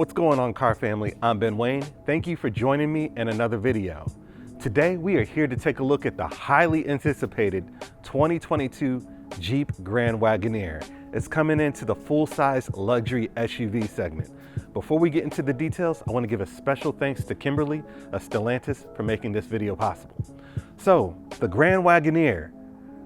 What's going on, car family? I'm Ben Wayne. Thank you for joining me in another video. Today we are here to take a look at the highly anticipated 2022 Jeep Grand Wagoneer. It's coming into the full-size luxury SUV segment. Before we get into the details, I want to give a special thanks to Kimberly of Stellantis for making this video possible. So, the Grand Wagoneer.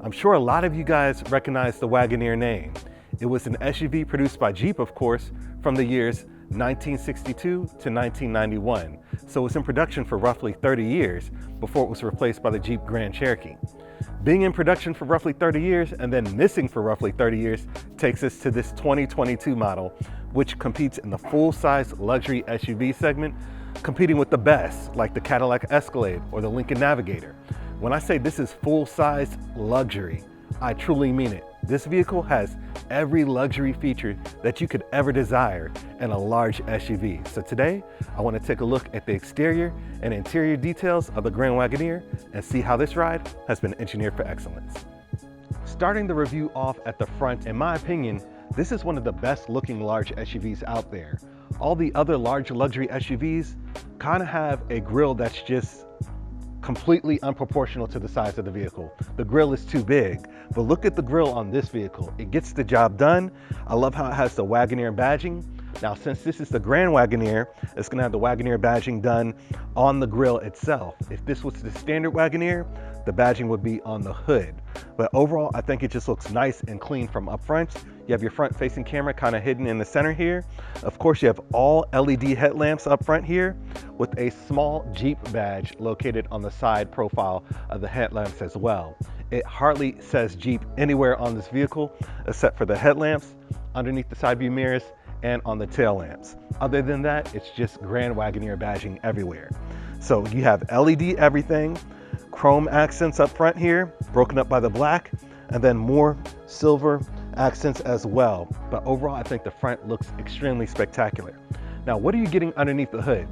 I'm sure a lot of you guys recognize the Wagoneer name. It was an SUV produced by Jeep, of course, from the years 1962 to 1991. So it was in production for roughly 30 years before it was replaced by the Jeep Grand Cherokee. Being in production for roughly 30 years and then missing for roughly 30 years takes us to this 2022 model, which competes in the full-size luxury SUV segment, competing with the best, like the Cadillac Escalade or the Lincoln Navigator. When I say this is full-size luxury, I truly mean it. This vehicle has every luxury feature that you could ever desire in a large SUV. So today, I want to take a look at the exterior and interior details of the Grand Wagoneer and see how this ride has been engineered for excellence. Starting the review off at the front, in my opinion, this is one of the best looking large SUVs out there. All the other large luxury SUVs kind of have a grille that's just completely unproportional to the size of the vehicle. The grille is too big, but look at the grille on this vehicle. It gets the job done. I love how it has the Wagoneer badging. Now, since this is the Grand Wagoneer, it's gonna have the Wagoneer badging done on the grille itself. If this was the standard Wagoneer, the badging would be on the hood. But overall, I think it just looks nice and clean from up front. You have your front-facing camera kind of hidden in the center here. Of course, you have all LED headlamps up front here with a small Jeep badge located on the side profile of the headlamps as well. It hardly says Jeep anywhere on this vehicle except for the headlamps, underneath the side view mirrors, and on the tail lamps. Other than that, it's just Grand Wagoneer badging everywhere. So you have LED everything, chrome accents up front here, broken up by the black, and then more silver accents as well. But overall, I think the front looks extremely spectacular. Now, what are you getting underneath the hood?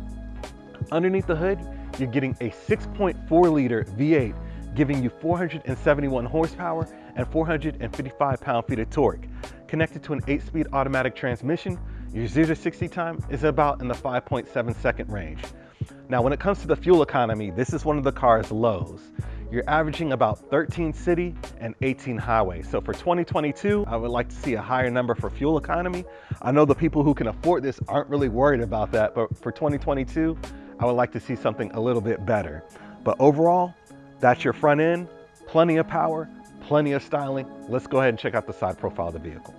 Underneath the hood, you're getting a 6.4 liter V8, giving you 471 horsepower and 455 pound-feet of torque. Connected to an 8-speed automatic transmission, your 0 to 60 time is about in the 5.7 second range. Now, when it comes to the fuel economy, this is one of the car's lows. You're averaging about 13 city and 18 highway. So for 2022, I would like to see a higher number for fuel economy. I know the people who can afford this aren't really worried about that, but for 2022, I would like to see something a little bit better. But overall, that's your front end, plenty of power, plenty of styling. Let's go ahead and check out the side profile of the vehicle.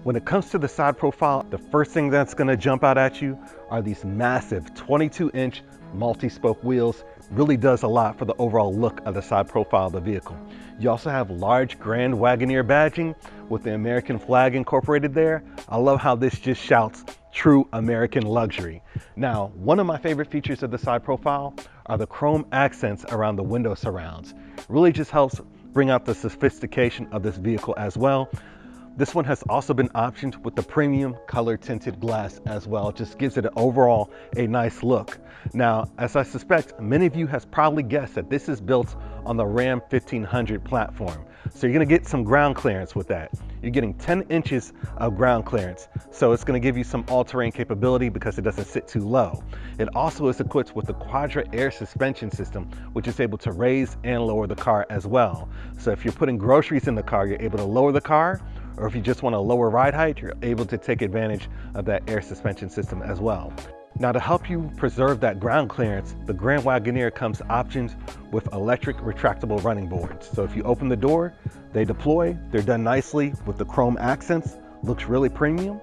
When it comes to the side profile, the first thing that's gonna jump out at you are these massive 22-inch multi-spoke wheels. Really does a lot for the overall look of the side profile of the vehicle. You also have large Grand Wagoneer badging with the American flag incorporated there. I love how this just shouts true American luxury. Now, one of my favorite features of the side profile are the chrome accents around the window surrounds. Really just helps bring out the sophistication of this vehicle as well. This one has also been optioned with the premium color tinted glass as well. It just gives it overall a nice look. Now, as I suspect, many of you has probably guessed that this is built on the Ram 1500 platform. So you're gonna get some ground clearance with that. You're getting 10 inches of ground clearance. So it's gonna give you some all-terrain capability because it doesn't sit too low. It also is equipped with the Quadra air suspension system, which is able to raise and lower the car as well. So if you're putting groceries in the car, you're able to lower the car, or if you just want a lower ride height, you're able to take advantage of that air suspension system as well. Now, to help you preserve that ground clearance, the Grand Wagoneer comes optioned with electric retractable running boards. So if you open the door, they deploy, they're done nicely with the chrome accents, looks really premium.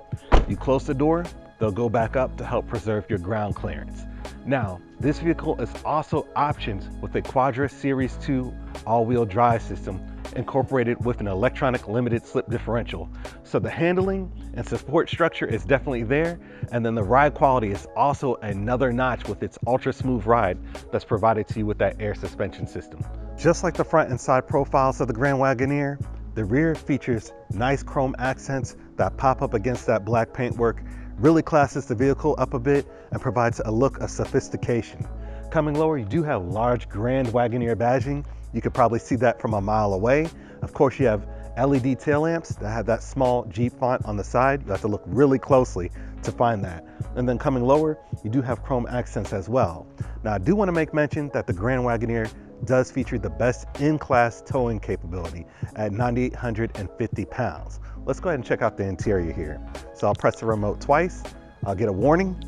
You close the door, they'll go back up to help preserve your ground clearance. Now, this vehicle is also optioned with a Quadra Series 2 all-wheel drive system incorporated with an electronic limited slip differential. So the handling and support structure is definitely there, and then the ride quality is also another notch with its ultra smooth ride that's provided to you with that air suspension system. Just like the front and side profiles of the Grand Wagoneer, the rear features nice chrome accents that pop up against that black paintwork, really classes the vehicle up a bit and provides a look of sophistication. Coming lower, you do have large Grand Wagoneer badging. You could probably see that from a mile away. Of course, you have LED tail lamps that have that small Jeep font on the side. You have to look really closely to find that. And then coming lower, you do have chrome accents as well. Now I do want to make mention that the Grand Wagoneer does feature the best in-class towing capability at 9,850 pounds. Let's go ahead and check out the interior here. So I'll press the remote twice. I'll get a warning.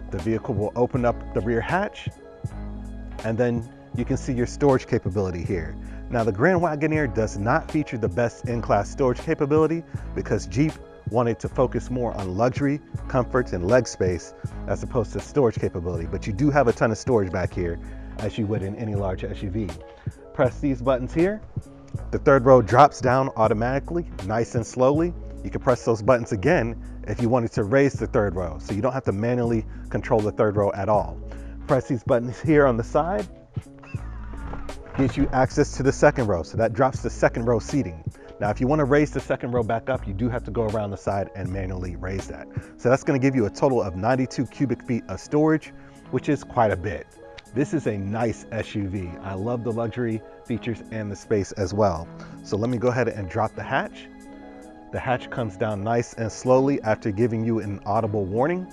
The vehicle will open up the rear hatch, and then you can see your storage capability here. Now the Grand Wagoneer does not feature the best in-class storage capability because Jeep wanted to focus more on luxury, comfort, and leg space as opposed to storage capability, but you do have a ton of storage back here as you would in any large SUV. Press these buttons here. The third row drops down automatically, nice and slowly. You can press those buttons again if you wanted to raise the third row, so you don't have to manually control the third row at all. Press these buttons here on the side, gives you access to the second row, so that drops the second row seating. Now, if you want to raise the second row back up, you do have to go around the side and manually raise that. So that's going to give you a total of 92 cubic feet of storage, which is quite a bit. This is a nice SUV. I love the luxury features and the space as well. So let me go ahead and drop the hatch. The hatch comes down nice and slowly after giving you an audible warning.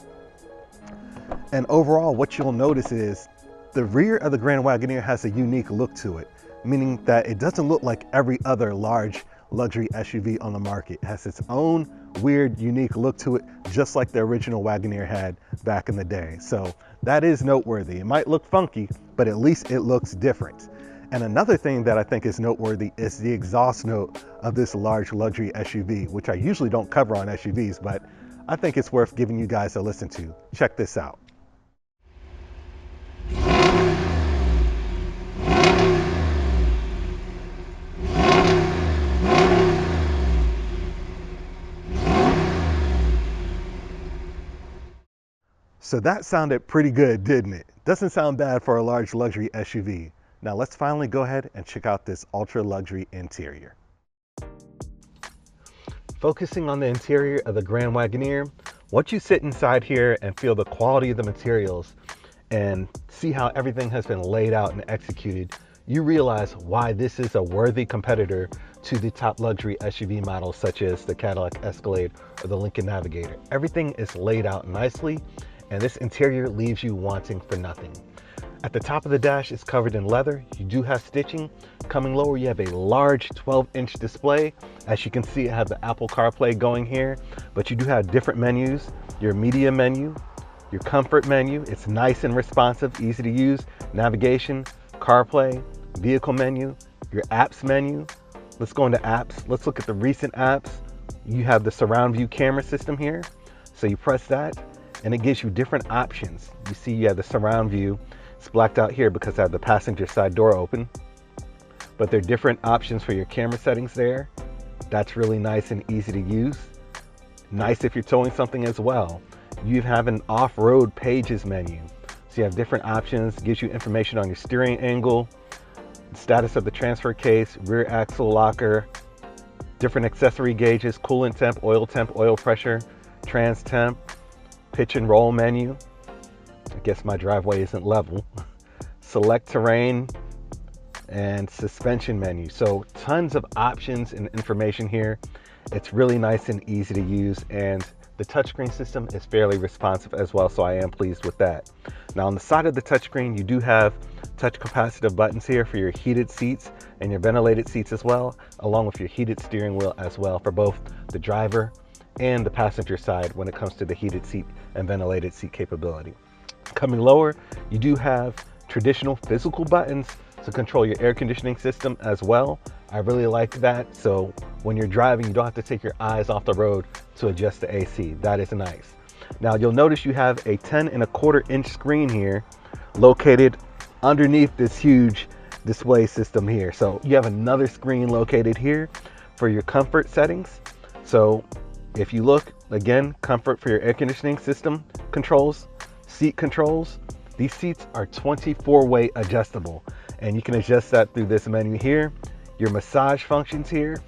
And overall, what you'll notice is the rear of the Grand Wagoneer has a unique look to it, meaning that it doesn't look like every other large luxury SUV on the market. It has its own weird, unique look to it, just like the original Wagoneer had back in the day. So that is noteworthy. It might look funky, but at least it looks different. And another thing that I think is noteworthy is the exhaust note of this large luxury SUV, which I usually don't cover on SUVs, but I think it's worth giving you guys a listen to. Check this out. So that sounded pretty good, didn't it? Doesn't sound bad for a large luxury SUV. Now let's finally go ahead and check out this ultra luxury interior. Focusing on the interior of the Grand Wagoneer, once you sit inside here and feel the quality of the materials and see how everything has been laid out and executed, you realize why this is a worthy competitor to the top luxury SUV models such as the Cadillac Escalade or the Lincoln Navigator. Everything is laid out nicely, and this interior leaves you wanting for nothing. At the top of the dash is covered in leather. You do have stitching. Coming lower, you have a large 12-inch display. As you can see, I have the Apple CarPlay going here, but you do have different menus. Your media menu, your comfort menu. It's nice and responsive, easy to use. Navigation, CarPlay, vehicle menu, your apps menu. Let's go into apps. Let's look at the recent apps. You have the surround view camera system here. So you press that and it gives you different options. You see you have the surround view. It's blacked out here because I have the passenger side door open, but there are different options for your camera settings there. That's really nice and easy to use. Nice if you're towing something as well. You have an off-road pages menu. So you have different options, gives you information on your steering angle, status of the transfer case, rear axle locker, different accessory gauges, coolant temp, oil pressure, trans temp, pitch and roll menu. I guess my driveway isn't level. Select terrain and suspension menu. So tons of options and information here. It's really nice and easy to use, and the touchscreen system is fairly responsive as well, so I am pleased with that. Now on the side of the touchscreen, you do have touch capacitive buttons here for your heated seats and your ventilated seats as well, along with your heated steering wheel as well for both the driver and the passenger side when it comes to the heated seat and ventilated seat capability. Coming lower, you do have traditional physical buttons to control your air conditioning system as well. I really like that. So when you're driving, you don't have to take your eyes off the road to adjust the AC. That is nice. Now you'll notice you have a 10.25-inch screen here located underneath this huge display system here. So you have another screen located here for your comfort settings. So if you look, again, comfort for your air conditioning system controls, seat controls. These seats are 24-way adjustable, and you can adjust that through this menu here. Your massage functions here.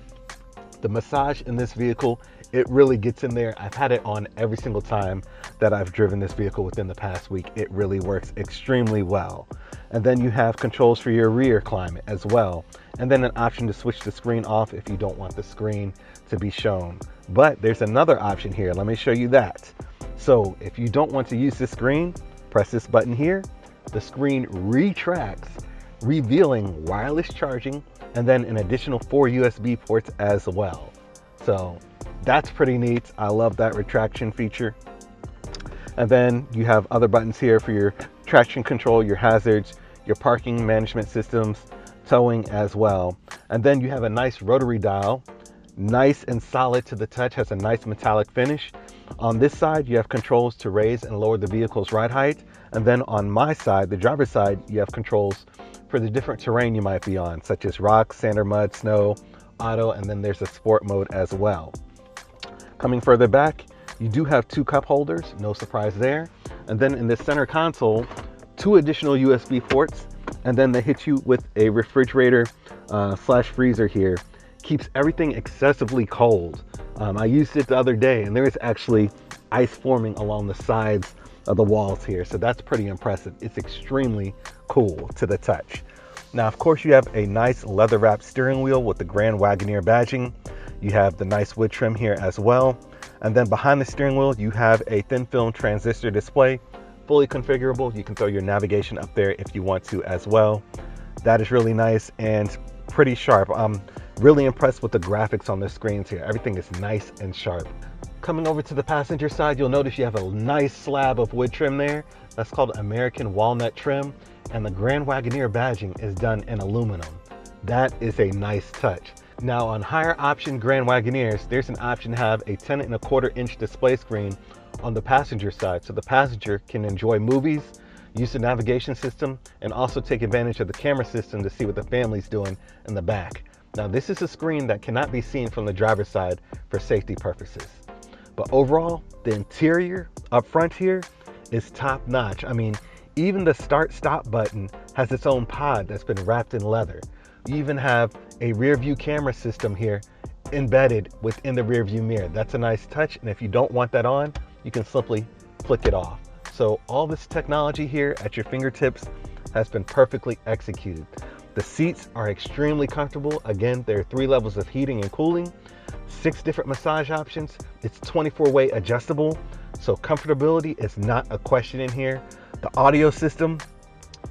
The massage in this vehicle It really gets in there. I've had it on every single time that I've driven this vehicle within the past week. It really works extremely well. And then you have controls for your rear climate as well. And then an option to switch the screen off if you don't want the screen to be shown. But there's another option here. Let me show you that. So if you don't want to use the screen, press this button here. The screen retracts, revealing wireless charging, and then an additional 4 USB ports as well. So that's pretty neat. I love that retraction feature. And then you have other buttons here for your traction control, your hazards, your parking management systems, towing as well. And then you have a nice rotary dial, nice and solid to the touch, has a nice metallic finish. On this side, you have controls to raise and lower the vehicle's ride height. And then on my side, the driver's side, you have controls for the different terrain you might be on, such as rock, sand or mud, snow, auto, and then there's a sport mode as well. Coming further back, you do have 2 cup holders, no surprise there. And then in the center console, 2 additional USB ports, and then they hit you with a refrigerator slash freezer here. Keeps everything excessively cold. I used it the other day and there is actually ice forming along the sides of the walls here. So that's pretty impressive. It's extremely cool to the touch. Now, of course, you have a nice leather wrapped steering wheel with the Grand Wagoneer badging. You have the nice wood trim here as well. And then behind the steering wheel, you have a thin film transistor display, fully configurable. You can throw your navigation up there if you want to as well. That is really nice and pretty sharp. I'm really impressed with the graphics on the screens here. Everything is nice and sharp. Coming over to the passenger side, you'll notice you have a nice slab of wood trim there. That's called American walnut trim. And the Grand Wagoneer badging is done in aluminum. That is a nice touch. Now on higher option Grand Wagoneers, there's an option to have a 10.25-inch display screen on the passenger side, so the passenger can enjoy movies, use the navigation system, and also take advantage of the camera system to see what the family's doing in the back. Now this is a screen that cannot be seen from the driver's side for safety purposes. But overall, the interior up front here is top notch. I mean, even the start-stop button has its own pod that's been wrapped in leather. You even have a rear view camera system here embedded within the rear view mirror. That's a nice touch. And if you don't want that on, you can simply flick it off. So all this technology here at your fingertips has been perfectly executed. The seats are extremely comfortable. Again, there are 3 levels of heating and cooling, 6 different massage options. It's 24-way adjustable. So comfortability is not a question in here. The audio system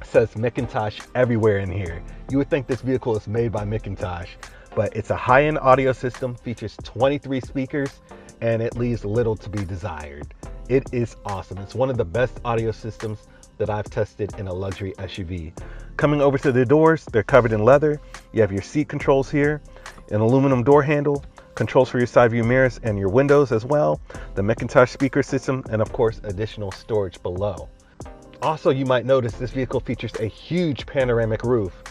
says Macintosh everywhere in here. You would think this vehicle is made by Macintosh, but it's a high-end audio system, features 23 speakers, and it leaves little to be desired. It is awesome. It's one of the best audio systems that I've tested in a luxury SUV. Coming over to the doors, they're covered in leather. You have your seat controls here, an aluminum door handle, controls for your side view mirrors and your windows as well, the Macintosh speaker system, and of course, additional storage below. Also, you might notice this vehicle features a huge panoramic roof.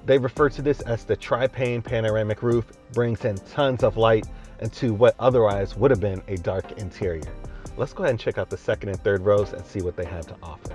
They refer to this as the tri-pane panoramic roof, brings in tons of light into what otherwise would have been a dark interior. Let's go ahead and check out the second and third rows and see what they have to offer.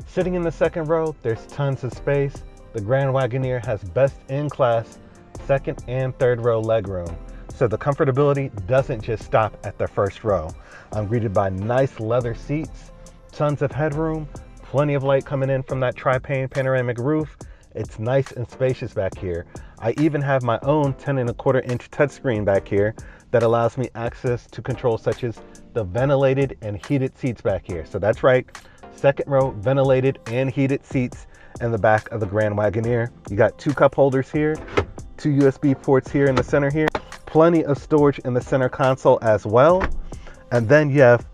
Sitting in the second row, there's tons of space. The Grand Wagoneer has best in class second and third row legroom. So the comfortability doesn't just stop at the first row. I'm greeted by nice leather seats, tons of headroom, plenty of light coming in from that tri-pane panoramic roof. It's nice and spacious back here. I even have my own 10.25-inch touchscreen back here that allows me access to controls such as the ventilated and heated seats back here. So that's right, second row ventilated and heated seats in the back of the Grand Wagoneer. You got 2 cup holders here, 2 USB ports here in the center here, plenty of storage in the center console as well. And then you have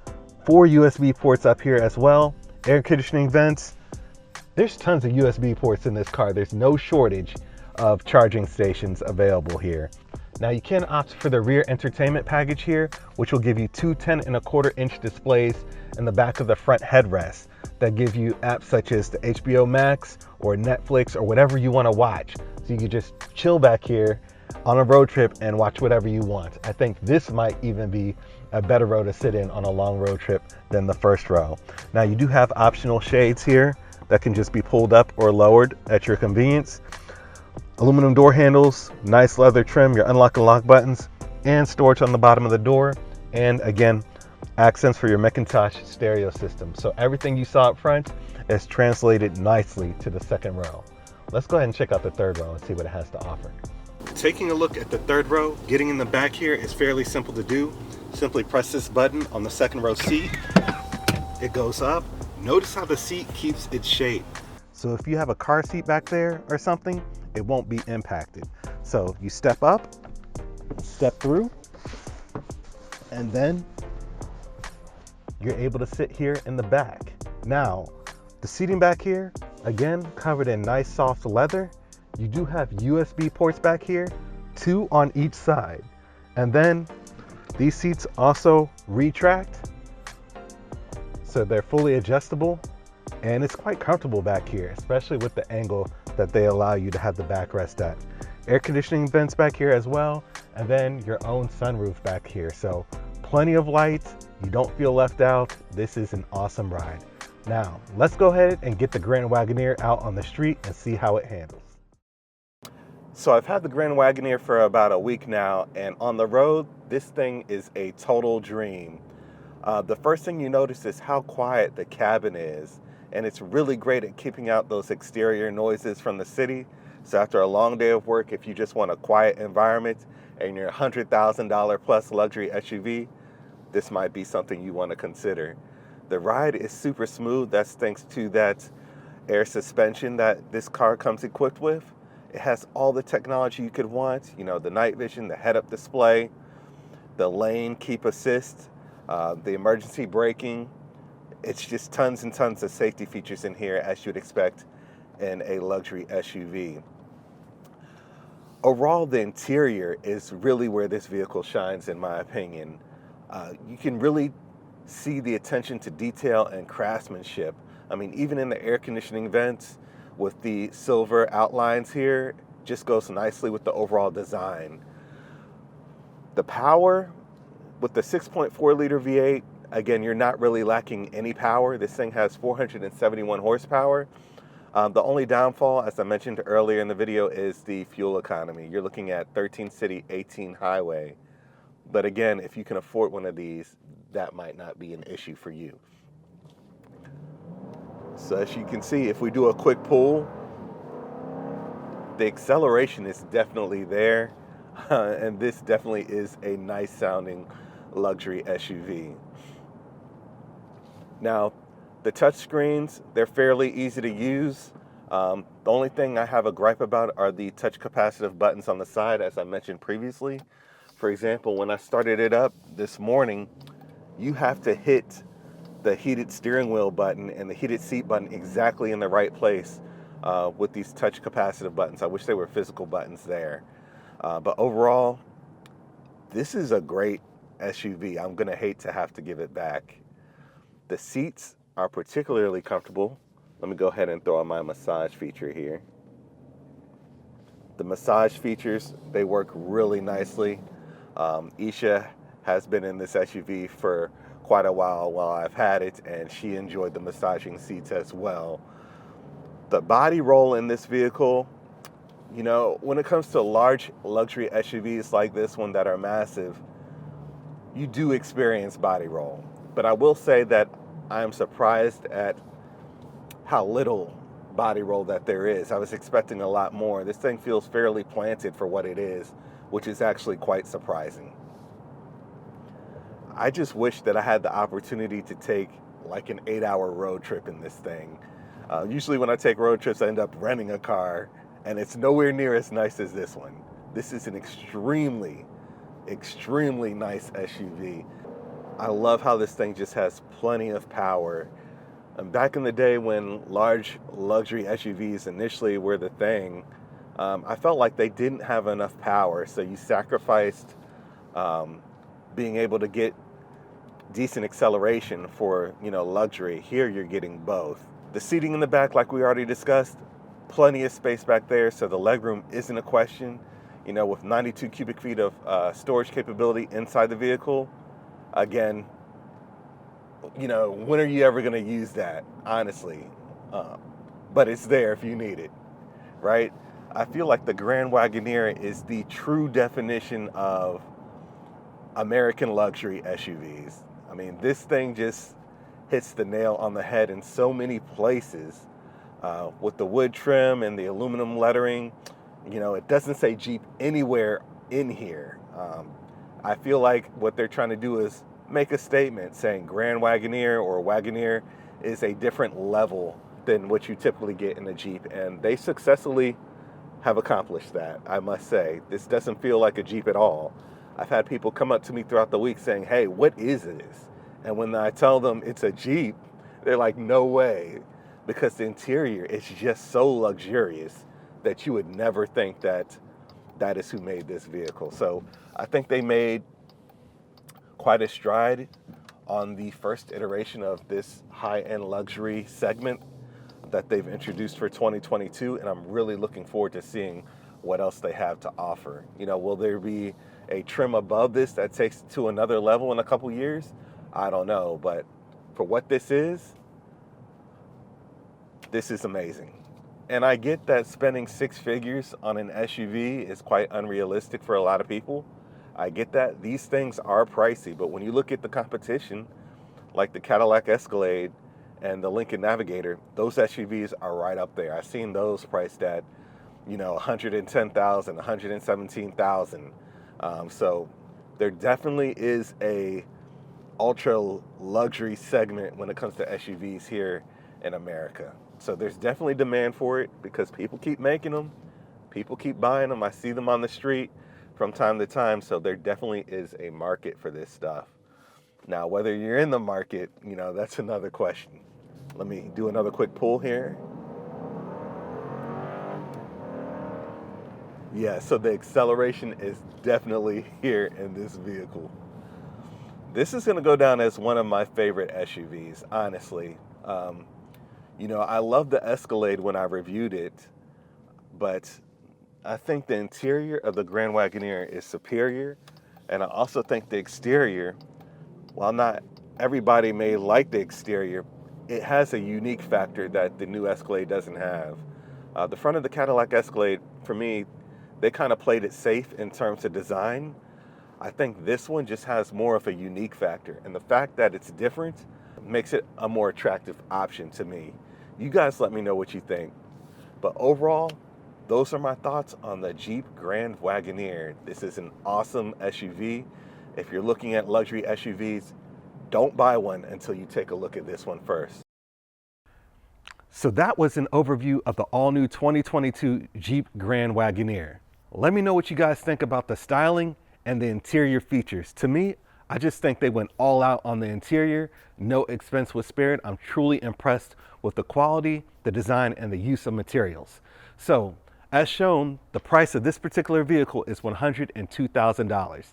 4 USB ports up here as well, air conditioning vents. There's tons of USB ports in this car. There's no shortage of charging stations available here. Now you can opt for the rear entertainment package here, which will give you 2 10.25-inch displays in the back of the front headrest that give you apps such as the HBO Max or Netflix or whatever you want to watch. So you can just chill back here on a road trip and watch whatever you want. I think this might even be a better row to sit in on a long road trip than the first row. Now you do have optional shades here that can just be pulled up or lowered at your convenience. Aluminum door handles, nice leather trim, your unlock and lock buttons, and storage on the bottom of the door. And again, accents for your Macintosh stereo system. So everything you saw up front is translated nicely to the second row. Let's go ahead and check out the third row and see what it has to offer. Taking a look at the third row, getting in the back here is fairly simple to do. Simply press this button on the second row seat. It goes up. Notice how the seat keeps its shape. So if you have a car seat back there or something, it won't be impacted. So you step up, step through, and then you're able to sit here in the back. Now, the seating back here, again, covered in nice soft leather. You do have USB ports back here, 2 on each side. And then these seats also retract, so they're fully adjustable, and it's quite comfortable back here, especially with the angle that they allow you to have the backrest at. Air conditioning vents back here as well, and then your own sunroof back here. So plenty of lights, you don't feel left out. This is an awesome ride. Now, let's go ahead and get the Grand Wagoneer out on the street and see how it handles. So I've had the Grand Wagoneer for about a week now, and on the road, this thing is a total dream. The first thing you notice is how quiet the cabin is, and it's really great at keeping out those exterior noises from the city. So after a long day of work, if you just want a quiet environment and you're a $100,000 plus luxury SUV, this might be something you want to consider. The ride is super smooth. That's thanks to that air suspension that this car comes equipped with. It has all the technology you could want, you know, the night vision, the head-up display, the lane keep assist, the emergency braking. It's just tons and tons of safety features in here, as you'd expect in a luxury SUV. Overall, the interior is really where this vehicle shines, in my opinion. You can really see the attention to detail and craftsmanship. I mean, even in the air conditioning vents with the silver outlines here, just goes nicely with the overall design. The power with the 6.4 liter V8, again, you're not really lacking any power. This thing has 471 horsepower. The only downfall, as I mentioned earlier in the video, is the fuel economy. You're looking at 13 city, 18 highway. But again, if you can afford one of these, that might not be an issue for you. So as you can see, if we do a quick pull, the acceleration is definitely there. And this definitely is a nice sounding luxury SUV. Now, the touch screens, they're fairly easy to use. The only thing I have a gripe about are the touch capacitive buttons on the side, as I mentioned previously. For example, when I started it up this morning, you have to hit the heated steering wheel button and the heated seat button exactly in the right place with these touch capacitive buttons. I wish they were physical buttons there. But overall, this is a great SUV. I'm gonna hate to have to give it back. The seats are particularly comfortable. Let me go ahead and throw on my massage feature here. The massage features, they work really nicely. Isha has been in this SUV for quite a while I've had it, and she enjoyed the massaging seats as well. The body roll in this vehicle, you know, when it comes to large luxury SUVs like this one that are massive, you do experience body roll. But I will say that I am surprised at how little body roll that there is. I was expecting a lot more. This thing feels fairly planted for what it is, which is actually quite surprising. I just wish that I had the opportunity to take like an 8-hour road trip in this thing. Usually when I take road trips, I end up renting a car, and it's nowhere near as nice as this one. This is an extremely, extremely nice SUV. I love how this thing just has plenty of power. And back in the day when large luxury SUVs initially were the thing, I felt like they didn't have enough power, so you sacrificed being able to get decent acceleration for, you know, luxury. Here you're getting both. The seating in the back, like we already discussed, plenty of space back there, so the legroom isn't a question. You know, with 92 cubic feet of storage capability inside the vehicle, again, you know, when are you ever going to use that, honestly? But it's there if you need it, right? I feel like the Grand Wagoneer is the true definition of American luxury SUVs. I mean, this thing just hits the nail on the head in so many places. With the wood trim and the aluminum lettering, you know, it doesn't say Jeep anywhere in here. I feel like what they're trying to do is make a statement saying Grand Wagoneer or Wagoneer is a different level than what you typically get in a Jeep, and they successfully have accomplished that, I must say. This doesn't feel like a Jeep at all. I've had people come up to me throughout the week saying, hey, what is this? And when I tell them it's a Jeep, they're like, no way. Because the interior is just so luxurious that you would never think that that is who made this vehicle. So I think they made quite a stride on the first iteration of this high-end luxury segment that they've introduced for 2022, and I'm really looking forward to seeing what else they have to offer. You know, will there be a trim above this that takes it to another level in a couple years? I don't know, but for what this is amazing. And I get that spending 6 figures on an SUV is quite unrealistic for a lot of people. I get that. These things are pricey, but when you look at the competition, like the Cadillac Escalade and the Lincoln Navigator, those SUVs are right up there. I've seen those priced at, you know, $110,000, $117,000. So there definitely is a ultra luxury segment when it comes to SUVs here in America. So there's definitely demand for it because people keep making them, people keep buying them. I see them on the street from time to time. So there definitely is a market for this stuff. Now, whether you're in the market, you know, that's another question. Let me do another quick pull here. Yeah, so the acceleration is definitely here in this vehicle. This is going to go down as one of my favorite SUVs, honestly. You know, I love the Escalade when I reviewed it, but I think the interior of the Grand Wagoneer is superior, and I also think the exterior, while not everybody may like the exterior, it has a unique factor that the new Escalade doesn't have. The front of the Cadillac Escalade, for me, they kind of played it safe in terms of design. I think this one just has more of a unique factor, and the fact that it's different makes it a more attractive option to me. You guys let me know what you think. But overall, those are my thoughts on the Jeep Grand Wagoneer. This is an awesome SUV. If you're looking at luxury SUVs, don't buy one until you take a look at this one first. So that was an overview of the all-new 2022 Jeep Grand Wagoneer. Let me know what you guys think about the styling and the interior features. To me, I just think they went all out on the interior. No expense was spared. I'm truly impressed with the quality, the design, and the use of materials. So, as shown, the price of this particular vehicle is $102,000.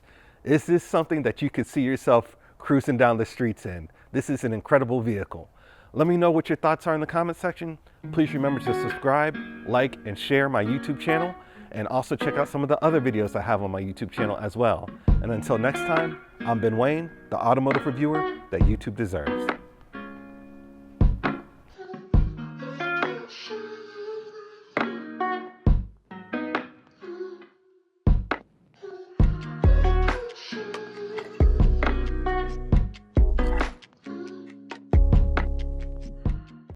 Is this something that you could see yourself cruising down the streets in? This is an incredible vehicle. Let me know what your thoughts are in the comment section. Please remember to subscribe, like, and share my YouTube channel, and also check out some of the other videos I have on my YouTube channel as well. And until next time, I'm Ben Wayne, the automotive reviewer that YouTube deserves.